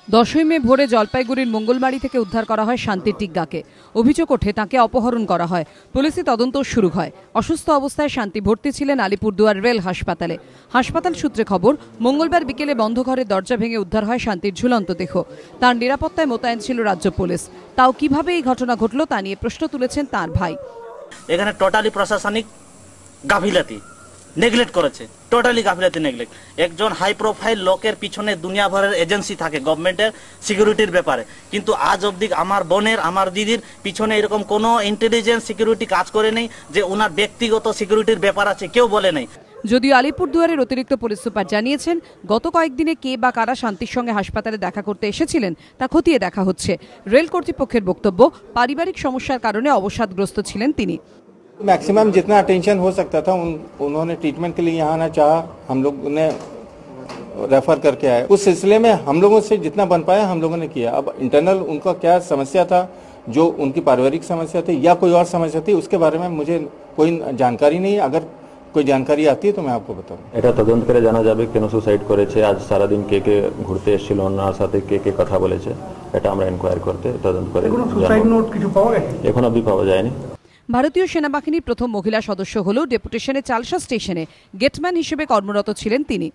10ই মে ভোরে জলপাইগুড়ির মঙ্গলবাড়ি থেকে উদ্ধার করা হয় শান্তির টিগ্গাকে। অভিযোগ ওঠে তাকে অপহরণ করা হয়। পুলিশি তদন্ত শুরু হয়। অসুস্থ অবস্থায় শান্তি ভর্তি ছিলেন আলিপুরদুয়ার রেল হাসপাতালে। হাসপাতাল সূত্রে খবর, মঙ্গলবার বিকেলে বন্ধ ঘরের দরজা ভেঙে উদ্ধার হয় শান্তির ঝুলন্ত দেহ। তার নিরাপত্তায় মোতায়েন ছিল রাজ্য পুলিশ। তাও কিভাবে এই ঘটনা ঘটল তা নিয়ে প্রশ্ন তুলেছেন তার ভাই। এখানে টোটালি প্রশাসনিক গাফিলতি, নেগলেক্ট করেছে, টোটালি গাফিলতি নেগলেক্ট। একজন হাই প্রোফাইল লোকের পিছনে দুনিয়া ভরের এজেন্সি থাকে গভর্নমেন্টের সিকিউরিটির ব্যাপারে, কিন্তু আজ অবধি আমার বোনের, আমার দিদির পিছনে এরকম কোনো ইন্টেলিজেন্স সিকিউরিটি কাজ করে নেই যে ওনার ব্যক্তিগত সিকিউরিটির ব্যাপার আছে, কেউ বলে নেই। যদিও আলিপুরদুয়ারের অতিরিক্ত পুলিশ সুপার জানিয়েছেন, গত কয়েকদিনে কে বা কারা শান্তির সঙ্গে হাসপাতালে দেখা করতে এসেছিলেন তা খতিয়ে দেখা হচ্ছে। রেল কর্তৃপক্ষের বক্তব্য, পারিবারিক সমস্যার কারণে অবসাদগ্রস্ত ছিলেন তিনি। मैक्सिमम जितना अटेंशन हो सकता था उन्होंने ट्रीटमेंट के लिए यहाँ आना चाहा, हम लोग ने रेफर करके आए। उस सिलसिले में हम लोगों से जितना बन पाया हम लोगों ने किया। अब इंटरनल उनका क्या समस्या था, जो उनकी पारिवारिक समस्या थी या कोई और समस्या थी, उसके बारे में मुझे कोई जानकारी नहीं। अगर कोई जानकारी आती है तो मैं आपको बताऊंगा। এটা তদন্ত করে জানা যাবে কেন সুসাইড করেছে, আজ সারা দিন কে কে ঘুরতে এসেছিল, ওনার সাথে কে কে কথা বলেছে, এটা আমরা ইনকোয়ারি করতে তদন্ত করে। কোনো সুসাইড নোট কিছু পাওয়া গেছে? এখন অবধি পাওয়া যায়নি। ভারতীয় সেনাবাহিনীর প্রথম মহিলা সদস্য হলেও ডেপুটেশনে চালসা স্টেশনে গেটম্যান হিসেবে কর্মরত ছিলেন তিনি।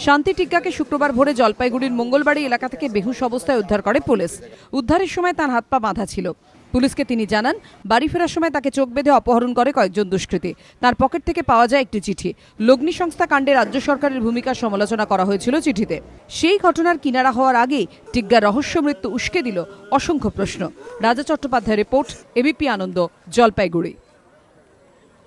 শান্তি টিগ্গাকে শুক্রবার ভোরে জলপাইগুড়ির মঙ্গলবাড়ি এলাকা থেকে বেহুশ অবস্থায় উদ্ধার করে পুলিশ। উদ্ধারের সময় তার হাত পা বাঁধা ছিল। পুলিশকে তিনি জানান, বাড়ি ফেরার সময় তাকে চোখ বেঁধে অপহরণ করে কয়েকজন দুষ্কৃতী। তার পকেট থেকে পাওয়া যায় একটি চিঠি। লগ্নি সংস্থা কাণ্ডে রাজ্য সরকারের ভূমিকার সমালোচনা করা হয়েছিল চিঠিতে। সেই ঘটনার কিনারা হওয়ার আগেই টিগ্গার রহস্য মৃত্যু উস্কে দিল অসংখ্য প্রশ্ন। রাজা চট্টোপাধ্যায় রিপোর্ট, এবিপি আনন্দ, জলপাইগুড়ি।